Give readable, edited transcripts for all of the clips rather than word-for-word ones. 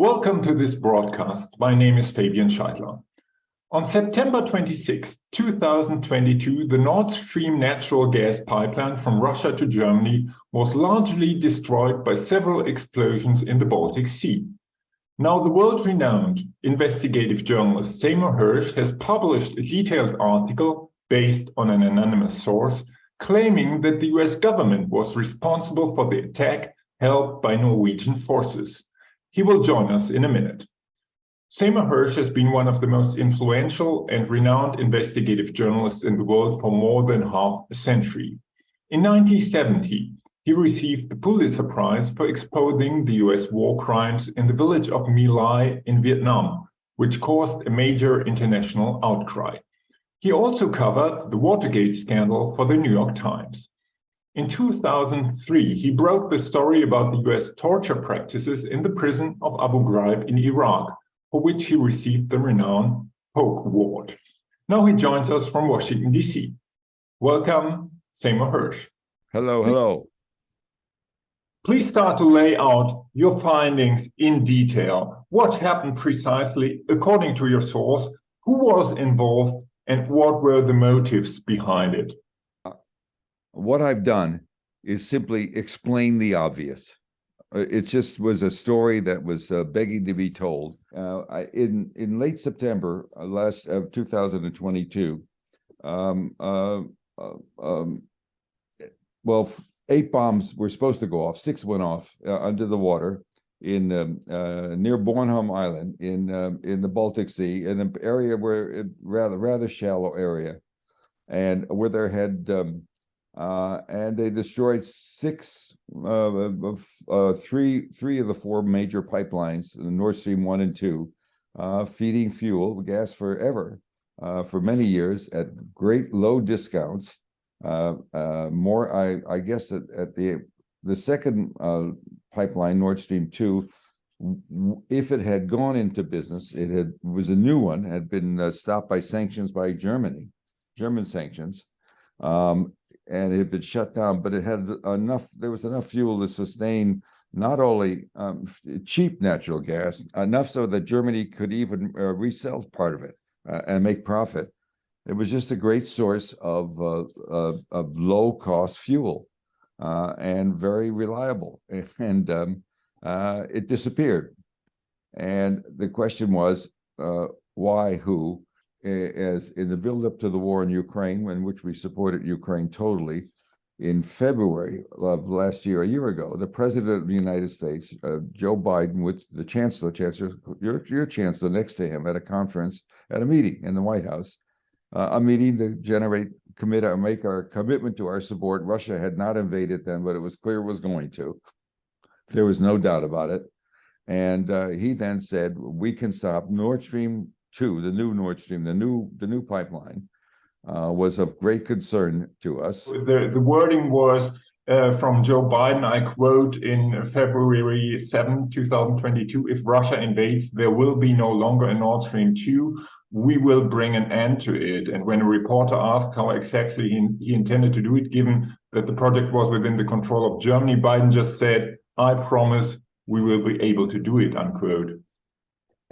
Welcome to this broadcast. My name is Fabian Scheidler. On September 26, 2022, the Nord Stream natural gas pipeline from Russia to Germany was largely destroyed by several explosions in the Baltic Sea. Now, the world-renowned investigative journalist Seymour Hersh has published a detailed article based on an anonymous source, claiming that the US government was responsible for the attack helped by Norwegian forces. He will join us in a minute. Seymour Hersh has been one of the most influential and renowned investigative journalists in the world for more than half a century. In 1970, he received the Putizer Prize for exposing the US war crimes in the village of My Lai in Vietnam, which caused a major international outcry. He also covered the Watergate scandal for the New York Times. In 2003, he broke the story about the US torture practices in the prison of Abu Ghraib in Iraq, for which he received the renowned Polk Award. Now he joins us from Washington, D.C. Welcome, Seymour Hersh. Hello. Please start to lay out your findings in detail. What happened precisely, according to your source? Who was involved, and what were the motives behind it? What I've done is simply explain the obvious. It just was a story that was begging to be told. In late September of 2022, 8 bombs were supposed to go off. 6 went off under the water in near Bornholm Island in the Baltic Sea, in an area where rather shallow area, and where there had and they destroyed 3 of the 4 major pipelines, the Nord Stream 1 and 2, feeding gas for many years at great low discounts. I guess at the second pipeline, Nord Stream 2, if it had gone into business, was a new one, had been stopped by sanctions by German sanctions. And it had been shut down, but it had there was enough fuel to sustain not only cheap natural gas, enough so that Germany could even resell part of it and make profit. It was just a great source of low-cost fuel and very reliable. And it disappeared. And the question was, why, who? As in the build-up to the war in Ukraine, in which we supported Ukraine totally, in February of last year, a year ago, the President of the United States, Joe Biden, with the Chancellor, your Chancellor next to him at a conference, at a meeting in the White House, a meeting to make our commitment to our support. Russia had not invaded then, but it was clear it was going to. There was no doubt about it. And he then said, we can stop Nord Stream 2, the new Nord Stream, the new pipeline, was of great concern to us. The wording was from Joe Biden, I quote, in February 7, 2022, if Russia invades, there will be no longer a Nord Stream 2. We will bring an end to it. And when a reporter asked how exactly he intended to do it, given that the project was within the control of Germany, Biden just said, I promise we will be able to do it, unquote.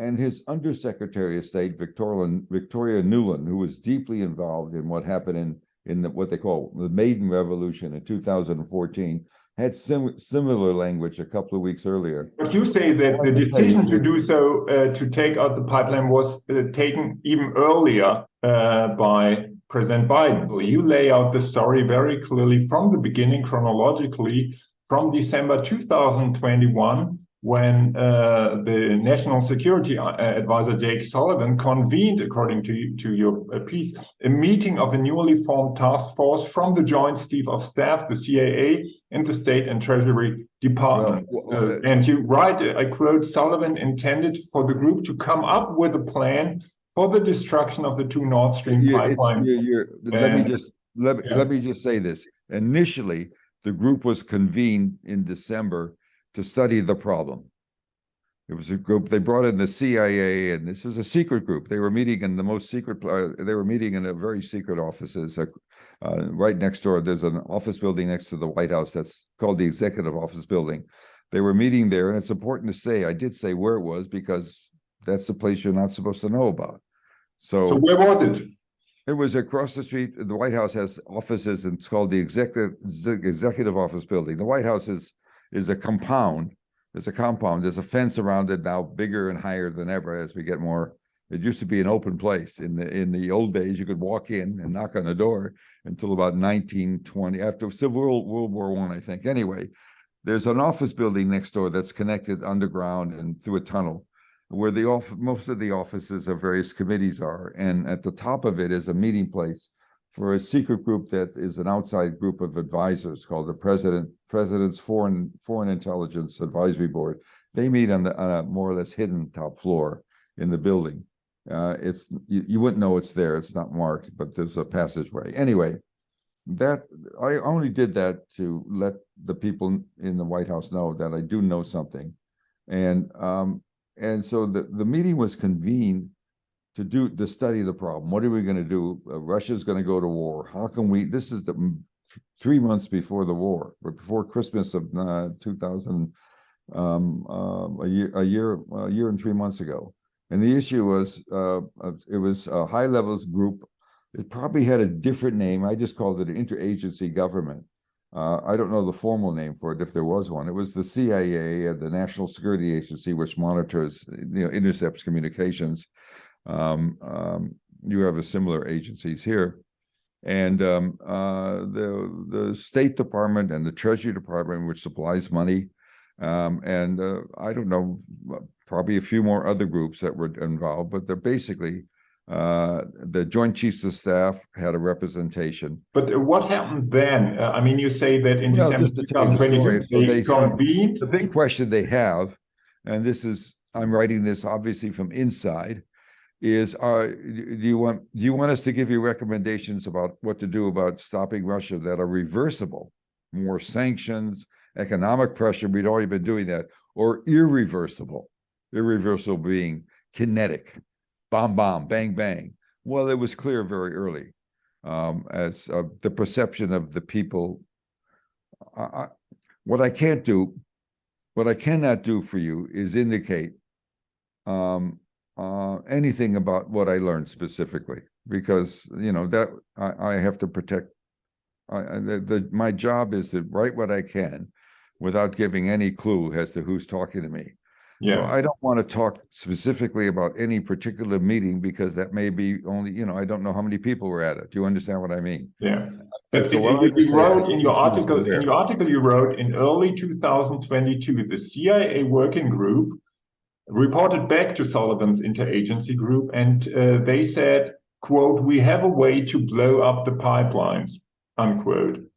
And his Undersecretary of State, Victoria Nuland, who was deeply involved in what happened in what they call the Maiden Revolution in 2014, had similar language a couple of weeks earlier. But you say that the decision to do so, to take out the pipeline, was taken even earlier by President Biden. Well, you lay out the story very clearly from the beginning, chronologically, from December 2021, when the National Security Advisor Jake Sullivan convened, according to your piece, a meeting of a newly formed task force from the Joint Chiefs of Staff, the CAA, and the State and Treasury Department. And you write, I quote, Sullivan intended for the group to come up with a plan for the destruction of the 2 Nord Stream pipelines. Let me just say this. Initially, the group was convened in December to study the problem. It was a group, they brought in the CIA, and this was a secret group. They were meeting in the most secret, they were meeting in a very secret offices. Right next door, there's an office building next to the White House that's called the Executive Office Building. They were meeting there, and it's important to say, I did say where it was because that's the place you're not supposed to know about. So where was it? It was across the street. The White House has offices, and it's called the Executive Office Building. The White House is a compound. There's a compound. There's a fence around it now, bigger and higher than ever as we get more. It used to be an open place. In the old days, you could walk in and knock on the door until about 1920, after Civil World War I, I think. Anyway, there's an office building next door that's connected underground and through a tunnel, where most of the offices of various committees are, and at the top of it is a meeting place for a secret group that is an outside group of advisors called the President's Foreign Intelligence Advisory Board. They meet on a more or less hidden top floor in the building. You wouldn't know it's there; it's not marked, but there's a passageway. Anyway, that I only did that to let the people in the White House know that I do know something, and so the meeting was convened to study the problem. What are we going to do? Russia's going to go to war. How can we? This is the 3 months before the war, or before Christmas of 2000, a year and 3 months ago. And the issue was it was a high levels group. It probably had a different name. I just called it an interagency government. I don't know the formal name for it, if there was one. It was the CIA and the National Security Agency, which monitors, intercepts communications. You have a similar agencies here, and the State Department and the Treasury Department, which supplies money, and I don't know, probably a few more other groups that were involved, but they're basically. The Joint Chiefs of Staff had a representation. But what happened then? I mean, you say that in December just to tell you the story, they convened. The big question they have, and I'm writing this obviously from inside, is do you want us to give you recommendations about what to do about stopping Russia that are reversible, more sanctions, economic pressure? We'd already been doing that, or irreversible being kinetic. Bomb, bang, bang. Well, it was clear very early as the perception of the people. What I cannot do for you is indicate anything about what I learned specifically, because that I have to protect. My job is to write what I can without giving any clue as to who's talking to me. Yeah. So I don't want to talk specifically about any particular meeting, because that may be only, I don't know how many people were at it. Do you understand what I mean? Yeah. But so you wrote in your article, you wrote in early 2022, the CIA working group reported back to Sullivan's interagency group, and they said, quote, "We have a way to blow up the pipelines," unquote.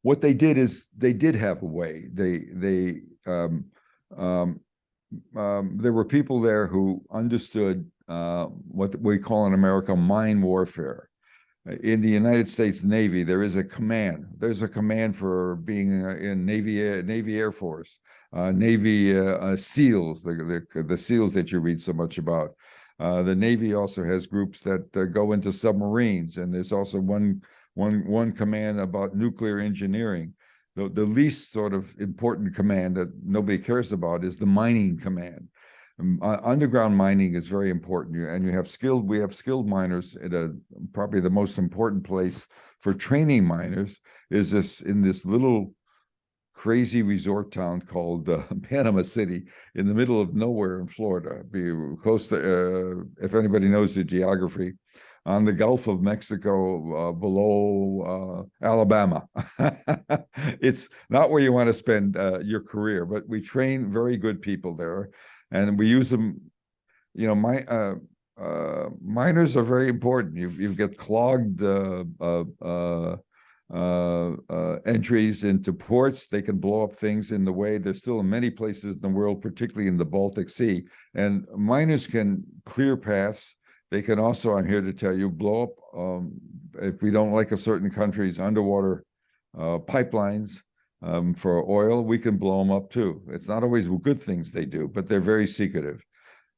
What they did is they did have a way. There were people there who understood what we call in America mine warfare. In the United States Navy, there is a command. There's a command for being in Navy Air Force, Navy SEALs, the SEALs that you read so much about. The Navy also has groups that go into submarines, and there's also one command about nuclear engineering. The least sort of important command that nobody cares about is the mining command. Underground mining is very important, and we have skilled miners at probably the most important place for training miners is in this little crazy resort town called Panama City, in the middle of nowhere in Florida. Be close to, if anybody knows the geography, on the Gulf of Mexico, below Alabama. It's not where you want to spend your career, but we train very good people there, and we use them. Miners are very important. You've got clogged entries into ports. They can blow up things in the way. There's still in many places in the world, particularly in the Baltic Sea, and miners can clear paths. They can also, I'm here to tell you, blow up, if we don't like a certain country's underwater pipelines for oil, we can blow them up too. It's not always good things they do, but they're very secretive.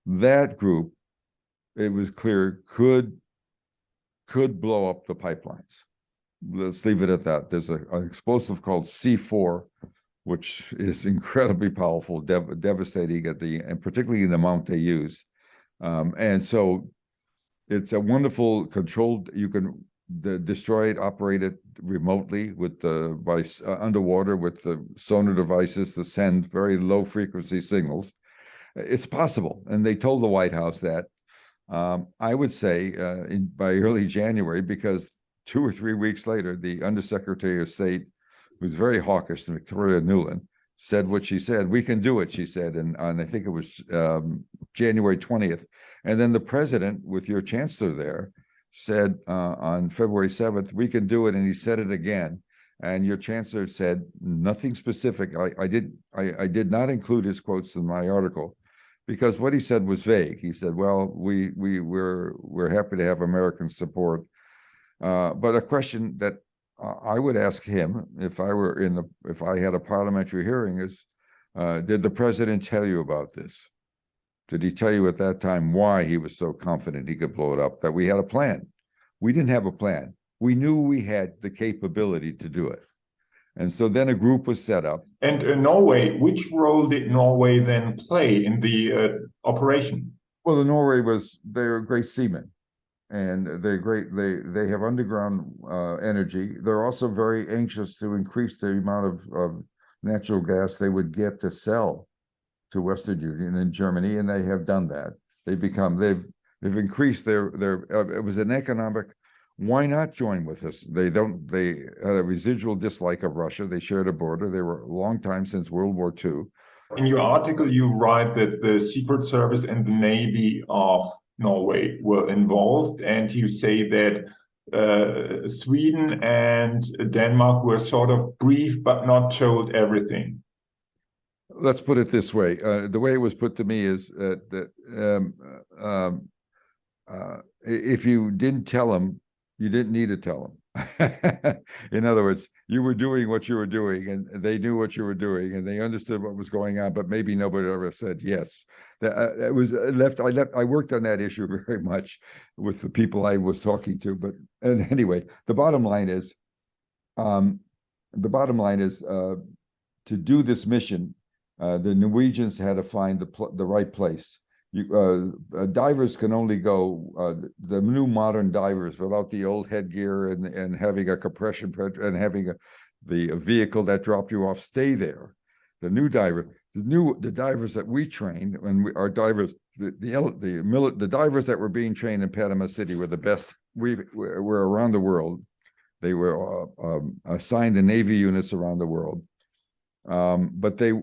That group, it was clear, could blow up the pipelines. Let's leave it at that. There's an explosive called C4, which is incredibly powerful, devastating and particularly in the amount they use. And so it's a wonderful controlled, you can destroy it, operate it remotely with by underwater with the sonar devices to send very low frequency signals. It's possible. And they told the White House that. I would say by early January, because 2 or 3 weeks later, the Undersecretary of State, who's very hawkish, Victoria Nuland, said what she said. We can do it, she said, and I think it was January 20th. And then the president, with your chancellor there, said on February 7th, we can do it, and he said it again. And your chancellor said nothing specific. I did not include his quotes in my article, because what he said was vague. He said, well, we're happy to have American support. But a question that I would ask him if I had a parliamentary hearing is, did the president tell you about this? Did he tell you at that time why he was so confident he could blow it up, that we had a plan? We didn't have a plan. We knew we had the capability to do it. And so then a group was set up. And Norway, which role did Norway then play in the operation? Well, they're great seamen, and they have underground energy. They're also very anxious to increase the amount of natural gas they would get to sell to Western Union and Germany, and they have done that. They've increased their it was an economic. Why not join with us? They had a residual dislike of Russia. They shared a border. They were a long time, since World War II. In your article, you write that the Secret Service and the Navy of Norway were involved, and you say that Sweden and Denmark were sort of briefed but not told everything. Let's put it this way. The way it was put to me is that if you didn't tell them, you didn't need to tell them. In other words, you were doing what you were doing, and they knew what you were doing, and they understood what was going on, but maybe nobody ever said yes. It was left. I worked on that issue very much with the people I was talking to. And anyway, the bottom line is, to do this mission, the Norwegians had to find the right place. Divers can only go, the new modern divers, without the old headgear and having a compression and having the vehicle that dropped you off, stay there. The divers that we trained, and our divers, the divers that were being trained in Panama City were the best. We were around the world. They were assigned to Navy units around the world, but they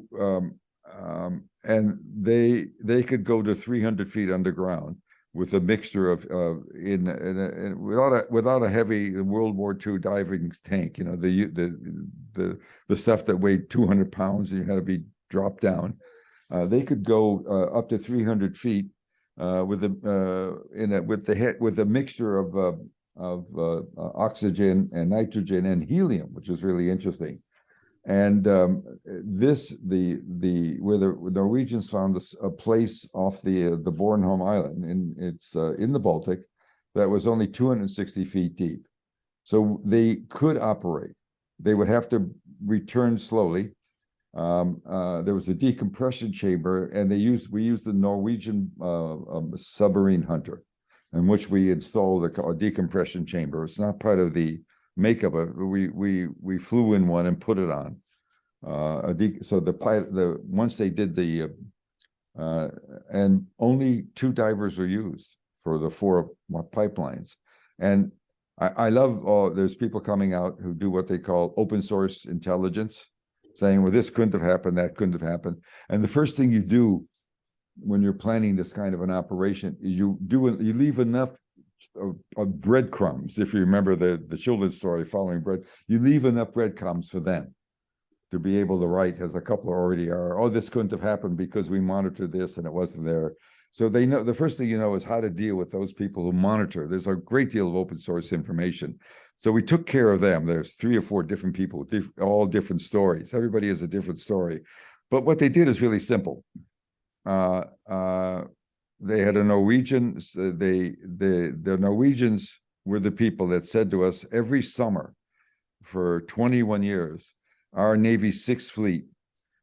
could go to 300 feet underground with a mixture of without a heavy World War II diving tank. You know, the stuff that weighed 200 pounds and you had to be dropped down. They could go up to 300 feet with a mixture of oxygen and nitrogen and helium, which is really interesting. And where the Norwegians found a place off the Bornholm Island, it's in the Baltic, that was only 260 feet deep. So they could operate. They would have to return slowly. There was a decompression chamber, and we used the Norwegian submarine Hunter, in which we installed a decompression chamber. It's not part of the makeup of it. We flew in one and put it on. So once they did and only 2 divers were used for the 4 pipelines. And I love, there's people coming out who do what they call open source intelligence, saying, well, this couldn't have happened, that couldn't have happened. And the first thing you do when you're planning this kind of an operation is you leave enough of breadcrumbs. If you remember the children's story, Following Bread, you leave enough breadcrumbs for them to be able to write, as a couple already are, oh, this couldn't have happened because we monitored this and it wasn't there. So they know, the first thing you know is how to deal with those people who monitor. There's a great deal of open source information. So we took care of them. There's 3 or 4 different people, all different stories. Everybody has a different story. But what they did is really simple. They had a Norwegian, the Norwegians were the people that said to us every summer for 21 years, our Navy's Sixth Fleet,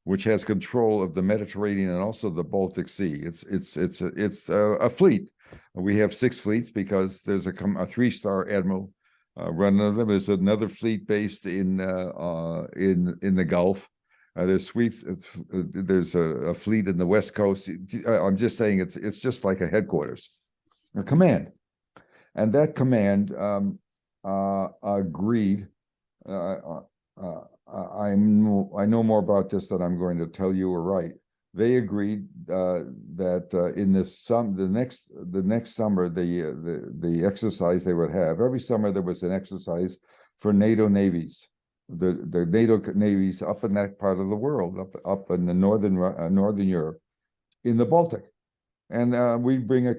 which has control of the Mediterranean and also the Baltic Sea. It's a fleet. We have 6 fleets because there's a 3-star admiral running them. There's another fleet based in the Gulf. There's a fleet in the West Coast. I'm just saying it's just like a headquarters, a command, and that command agreed. I know more about this than I'm going to tell you or write. They agreed that in the next summer, the exercise they would have every summer, there was an exercise for NATO navies, the NATO navies up in that part of the world, up in the northern Europe, in the Baltic, and we'd bring a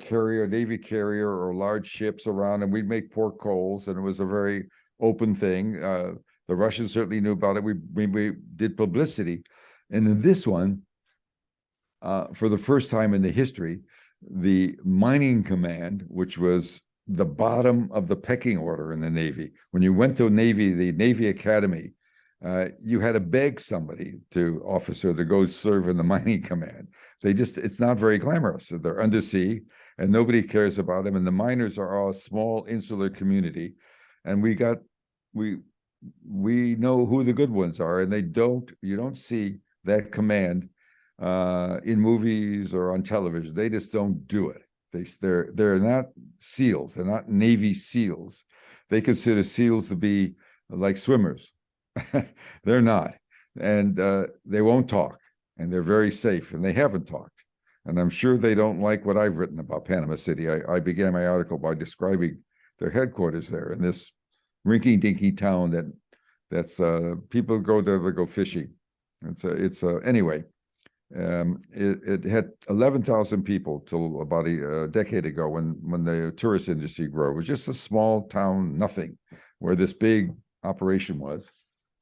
Navy carrier or large ships around, and we'd make pork coals, and it was a very open thing. The Russians certainly knew about it. We did publicity, and in this one, for the first time in the history, the mining command, which was the bottom of the pecking order in the Navy. When you went to the Navy Academy, you had to beg somebody officer to go serve in the mining command. It's not very glamorous. They're undersea and nobody cares about them. And the miners are all a small insular community. And we know who the good ones are, and you don't see that command in movies or on television. They just don't do it. They're not SEALs. They're not Navy SEALs. They consider SEALs to be like swimmers. They're not, and they won't talk, and they're very safe, and they haven't talked. And I'm sure they don't like what I've written about Panama City. I began my article by describing their headquarters there in this rinky-dinky town that's people go there to go fishing. Anyway. It had 11,000 people till about a decade ago when the tourist industry grew. It was just a small town, nothing, where this big operation was.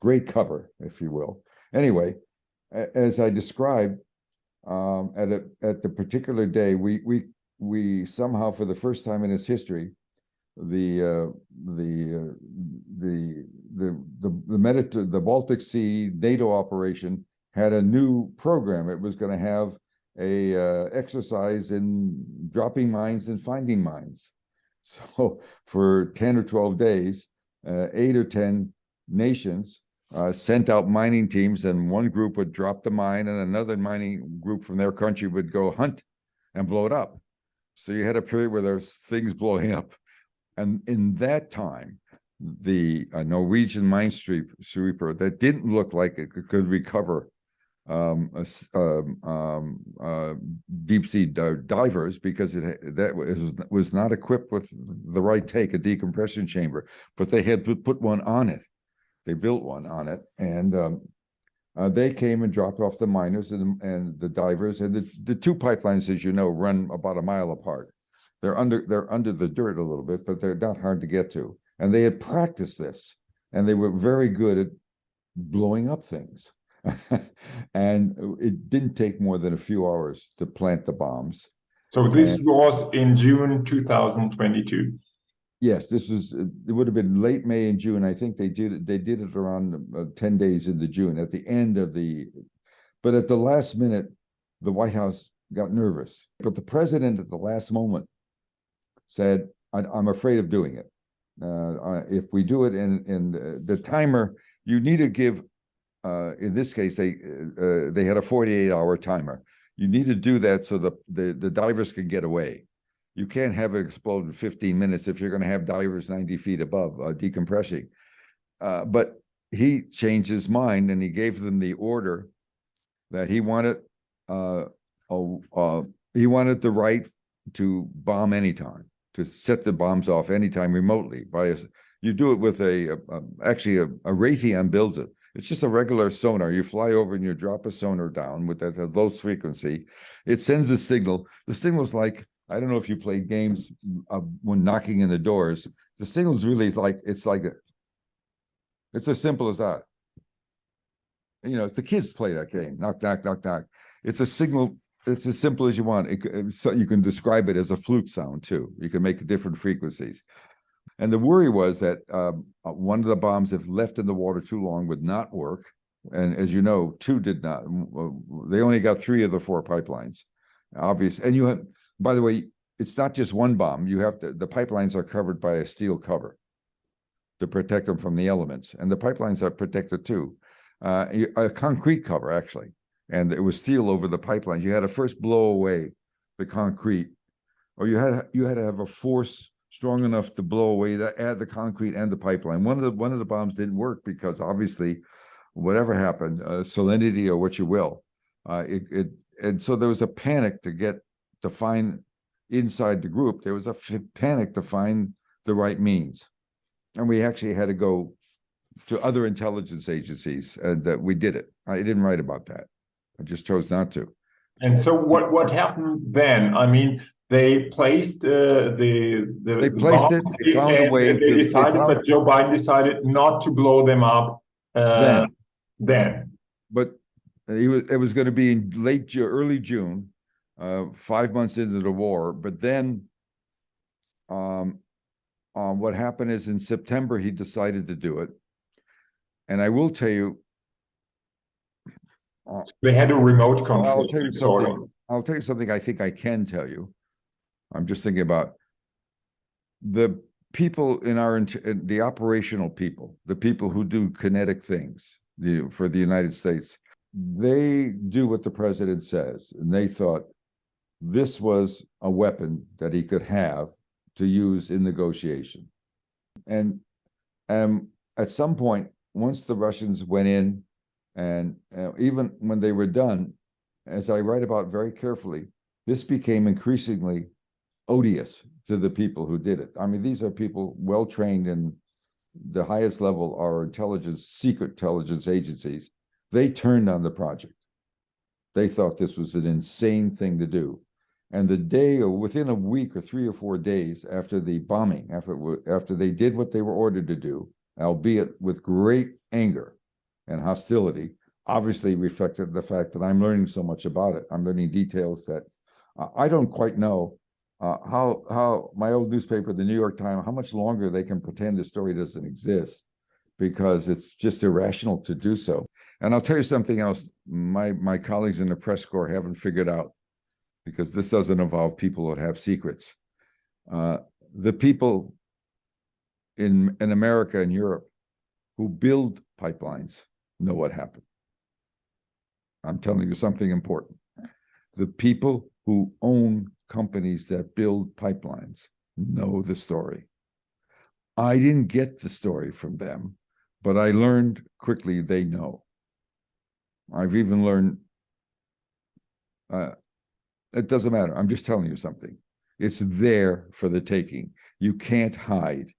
Great cover, if you will. Anyway, as I described, at the particular day, we somehow, for the first time in its history, the Baltic Sea NATO operation had a new program. It was going to have a exercise in dropping mines and finding mines. So for 10 or 12 days, 8 or 10 nations sent out mining teams, and one group would drop the mine and another mining group from their country would go hunt and blow it up. So you had a period where there's things blowing up. And in that time, the Norwegian minesweeper that didn't look like it could recover deep sea divers, because that was not equipped with the right take, a decompression chamber, but they had put one on it. They built one on it, and they came and dropped off the miners and the divers, and the 2 pipelines, as you know, run about a mile apart. They're under the dirt a little bit, but they're not hard to get to. And they had practiced this, and they were very good at blowing up things. And it didn't take more than a few hours to plant the bombs. So this was in June 2022. Yes, it would have been late May and June. I think they did it around 10 days into June at the end of but at the last minute, the White House got nervous. But the president at the last moment said, I'm afraid of doing it. If we do it in the timer, you need to give, in this case, they had a 48-hour timer. You need to do that so the divers can get away. You can't have it explode in 15 minutes if you're going to have divers 90 feet above decompressing. But he changed his mind, and he gave them the order that he wanted the right to bomb anytime, to set the bombs off anytime remotely. You do it with actually a Raytheon builds it. It's just a regular sonar. You fly over and you drop a sonar down with that low frequency. It sends a signal. The signal's like, I don't know if you play games when knocking in the doors. The signal's really it's as simple as that. It's the kids play that game. Knock, knock, knock, knock. It's a signal. It's as simple as you want. So you can describe it as a flute sound too. You can make different frequencies. And the worry was that one of the bombs, if left in the water too long, would not work. And as you know, two did not. They only got 3 of the 4 pipelines. Obvious. And you have, by the way, it's not just one bomb. You have to, the pipelines are covered by a steel cover to protect them from the elements. And the pipelines are protected too. A concrete cover, actually. And it was steel over the pipelines. You had to first blow away the concrete, or you had to have a force strong enough to blow away the concrete and the pipeline. One of the bombs didn't work because obviously, whatever happened, salinity or what you will, and so there was a panic to find inside the group. There was a panic to find the right means, and we actually had to go to other intelligence agencies, and we did it. I didn't write about that. I just chose not to. And so what happened then? I mean, they placed they placed it. They found a way. They decided, but Joe Biden decided not to blow them up then. But it was going to be in early June, 5 months into the war. But then, what happened is in September he decided to do it, and I will tell you. They had a remote control. I'll tell you something. I'll tell you something I think I can tell you. I'm just thinking about the people in the operational people, the people who do kinetic things for the United States. They do what the president says, and they thought this was a weapon that he could have to use in negotiation. And at some point, once the Russians went in, and even when they were done, as I write about very carefully, this became increasingly odious to the people who did it. I mean, these are people well trained in the highest level are secret intelligence agencies. They turned on the project. They thought this was an insane thing to do. And the day, or within a week or 3 or 4 days after the bombing, after they did what they were ordered to do, albeit with great anger and hostility, obviously reflected the fact that I'm learning so much about it. I'm learning details that I don't quite know how my old newspaper, the New York Times, how much longer they can pretend the story doesn't exist, because it's just irrational to do so. And I'll tell you something else my colleagues in the press corps haven't figured out, because this doesn't involve people that have secrets. The people in America and Europe who build pipelines know what happened. I'm telling you something important. The people who own companies that build pipelines know the story. I didn't get the story from them, but I learned quickly they know. I've even learned, it doesn't matter. I'm just telling you something. It's there for the taking. You can't hide.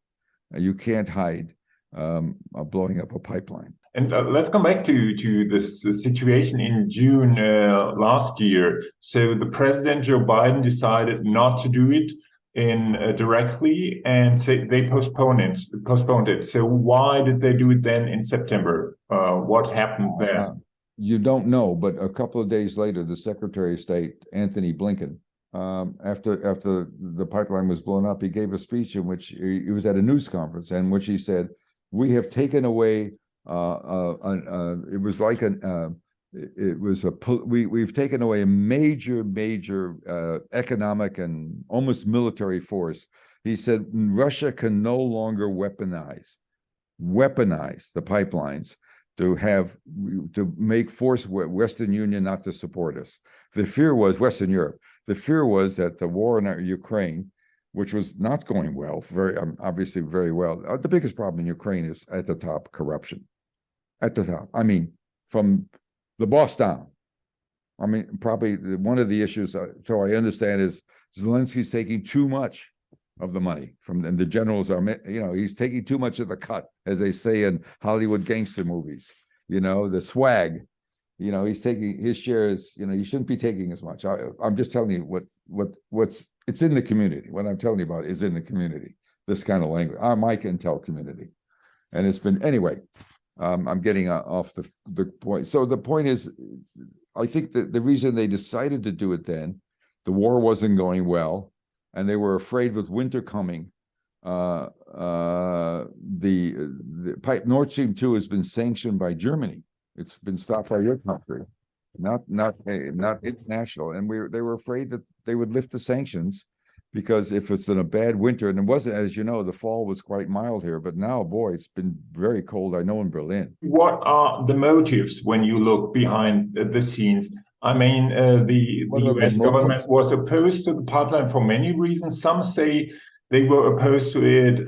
You can't hide blowing up a pipeline. And let's come back to this situation in June last year. So the president, Joe Biden, decided not to do it directly, and they postponed it. So why did they do it then in September? What happened there? You don't know, but a couple of days later, the Secretary of State, Anthony Blinken, after the pipeline was blown up, he gave a speech in which he was at a news conference, in which he said, "We have taken away." We've taken away a major economic and almost military force. He said Russia can no longer weaponize the pipelines to make force Western Union not to support us. The fear was Western Europe. The fear was that the war in Ukraine, which was not going well, obviously very well. The biggest problem in Ukraine is at the top, corruption. At the top. I mean, from the boss down. I mean, probably one of the issues, so I understand, is Zelensky's taking too much of the money and the generals are, he's taking too much of the cut, as they say in Hollywood gangster movies, the swag, he's taking his shares, he shouldn't be taking as much. I'm just telling you what's it's in the community. What I'm telling you about is in the community, this kind of language, my intel community. And it's been, anyway, I'm getting off the point. So the point is, I think that the reason they decided to do it then, the war wasn't going well, and they were afraid with winter coming. The pipe Nord Stream 2 has been sanctioned by Germany It's been stopped by your country, not international. And they were afraid that they would lift the sanctions because if it's in a bad winter, and it wasn't, as you know, the fall was quite mild here, but now, boy, it's been very cold. I know in Berlin. What are the motives when you look behind the scenes? I mean, the What are the US government motives? was opposed to the pipeline for many reasons. Some say they were opposed to it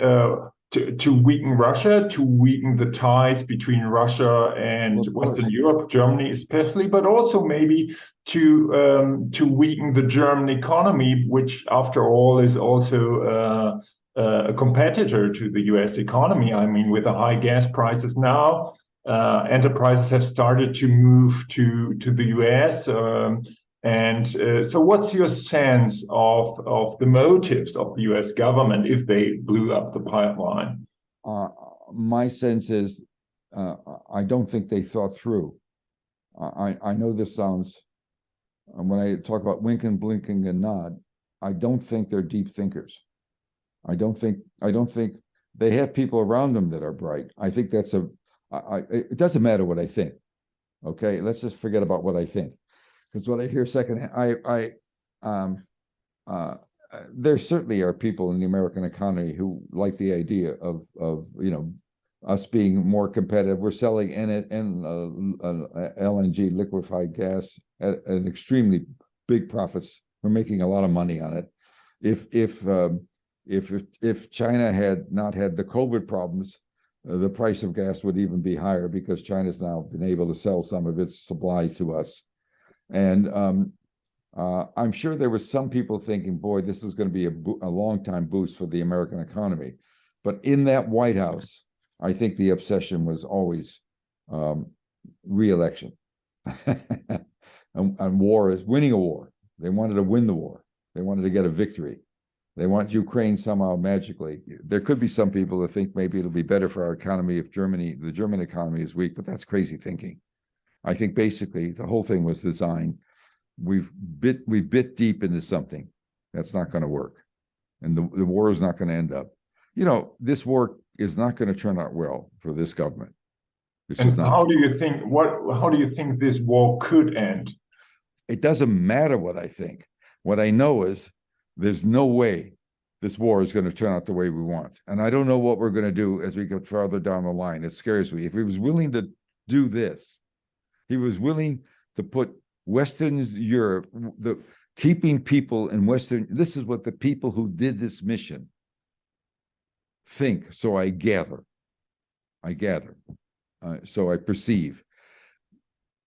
to weaken Russia, to weaken the ties between Russia and Of course. Western Europe, Germany especially, but also maybe to weaken the German economy, which after all is also a competitor to the US economy. I mean, with the high gas prices now, enterprises have started to move to the US. So what's your sense of the motives of the US government if they blew up the pipeline? My sense is I don't think they thought through. I know this sounds, when I talk about winking, blinking, and nod, I don't think they're deep thinkers. I don't think they have people around them that are bright. I think that's it doesn't matter what I think. Okay, let's just forget about what I think, because what I hear secondhand, there certainly are people in the American economy who like the idea of us being more competitive. We're selling LNG, liquefied gas, at an extremely big profits. We're making a lot of money on it. If China had not had the COVID problems, the price of gas would even be higher because China's now been able to sell some of its supply to us. And I'm sure there was some people thinking, boy, this is going to be a long time boost for the American economy. But in that White House, I think the obsession was always re-election. and war is winning a war. They wanted to win the war. They wanted to get a victory. They want Ukraine somehow magically. There could be some people that think maybe it'll be better for our economy if the German economy is weak, but that's crazy thinking. I think basically the whole thing was designed. We've bit deep into something that's not going to work, and the war is not going to end up. This war is not going to turn out well for this government. And how do you think this war could end? It doesn't matter what I think. What I know is there's no way this war is going to turn out the way we want. And I don't know what we're going to do as we get farther down the line. It scares me. If he was willing to do this, he was willing to put Western Europe, keeping people in Western, this is what the people who did this mission think. So I gather, so I perceive.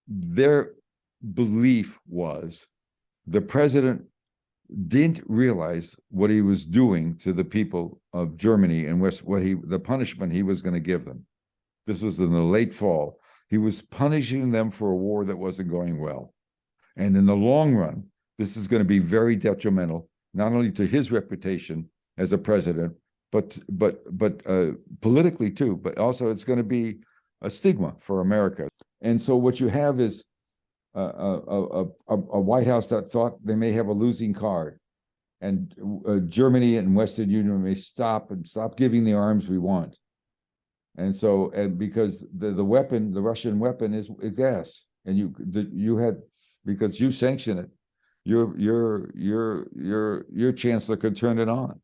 Their belief was the president didn't realize what he was doing to the people of Germany and the punishment he was going to give them. This was in the late fall. He was punishing them for a war that wasn't going well. And in the long run, this is going to be very detrimental, not only to his reputation as a president, but politically too, but also it's going to be a stigma for America. And so what you have is a White House that thought they may have a losing card, and Germany and Western Union may stop giving the arms we want. And so, because the Russian weapon is gas, and you had, because you sanction it, your chancellor could turn it on.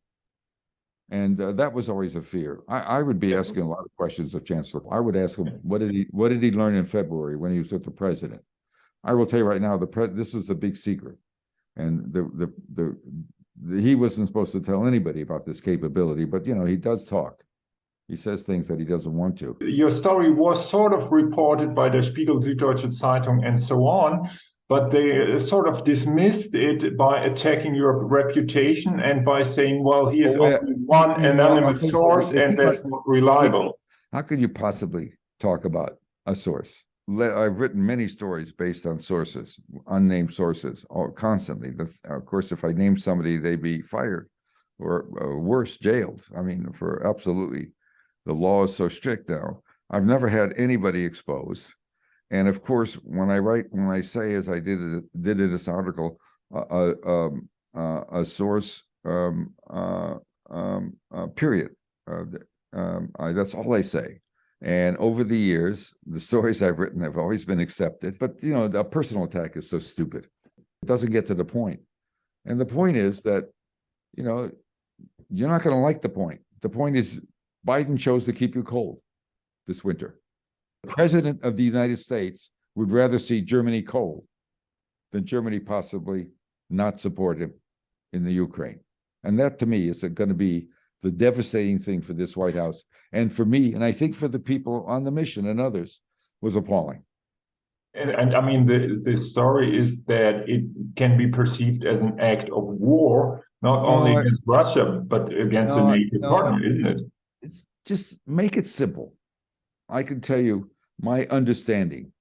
And that was always a fear. I would be asking a lot of questions of Chancellor. I would ask him, what did he learn in February when he was with the president? I will tell you right now, this is a big secret, and he wasn't supposed to tell anybody about this capability. But he does talk. He says things that he doesn't want to. Your story was sort of reported by Der Spiegel, Süddeutsche Zeitung, and so on, but they sort of dismissed it by attacking your reputation and by saying, well, he is only one anonymous source, and that's not reliable. How could you possibly talk about a source? I've written many stories based on sources, unnamed sources, constantly. Of course, if I named somebody, they'd be fired or worse, jailed. I mean, for absolutely, the law is so strict now. I've never had anybody exposed. And of course, when I say, as I did in this article, a source, period. That's all I say. And over the years, the stories I've written have always been accepted. But, a personal attack is so stupid. It doesn't get to the point. And the point is that, you're not going to like the point. The point is Biden chose to keep you cold this winter. The president of the United States would rather see Germany cold than Germany possibly not support him in the Ukraine. And that, to me, is going to be the devastating thing for this White House. And for me, and I think for the people on the mission and others, was appalling. And I mean, the story is that it can be perceived as an act of war, not only against Russia, but against a NATO partner, isn't it? It's just make it simple. I can tell you my understanding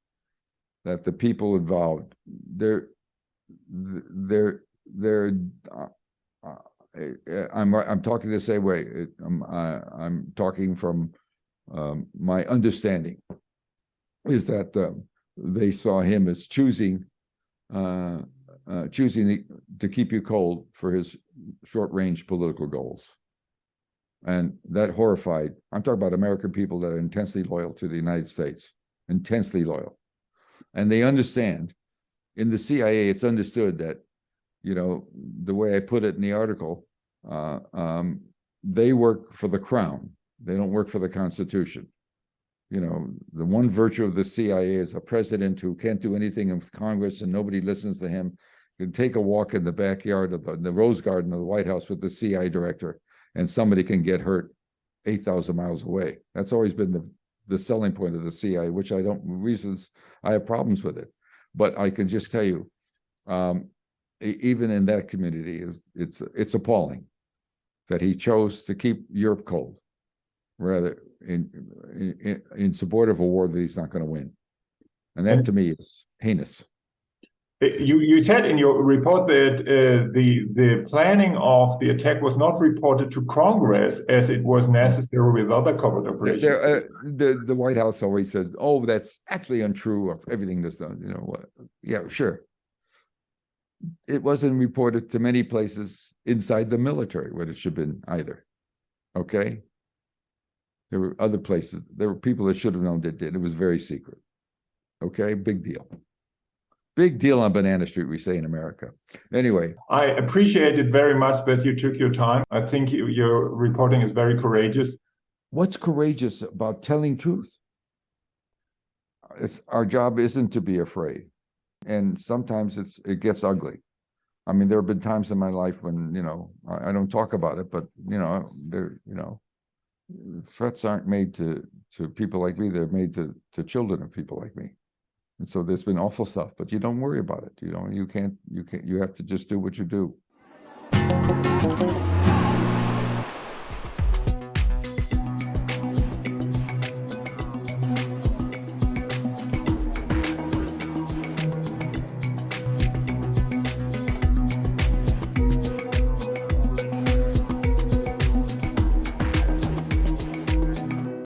that the people involved, I'm talking the same way. I'm talking from my understanding is that they saw him as choosing to keep you cold for his short-range political goals. And that horrified, I'm talking about American people that are intensely loyal to the United States, intensely loyal. And they understand, in the CIA, it's understood that, the way I put it in the article, they work for the crown. They don't work for the Constitution. The one virtue of the CIA is a president who can't do anything in Congress and nobody listens to him. You can take a walk in the backyard of the Rose Garden of the White House with the CIA director, and somebody can get hurt 8,000 miles away. That's always been the selling point of the CIA, which I have problems with it. But I can just tell you, even in that community, it's appalling that he chose to keep Europe cold, rather in support of a war that he's not going to win. And that, to me, is heinous. You said in your report that the planning of the attack was not reported to Congress as it was necessary with other covert operations. The White House always says, "Oh, that's actually untrue of everything that's done." Yeah, sure. It wasn't reported to many places inside the military what it should have been either. Okay, there were other places. There were people that should have known that did. It was very secret. Okay, big deal. Big deal on Banana Street, we say in America. Anyway. I appreciate it very much that you took your time. I think your reporting is very courageous. What's courageous about telling truth? Our job isn't to be afraid. And sometimes it gets ugly. I mean, there have been times in my life when, I don't talk about it, but, threats aren't made to people like me. They're made to children of people like me. And so there's been awful stuff, but you don't worry about it. You have to just do what you do.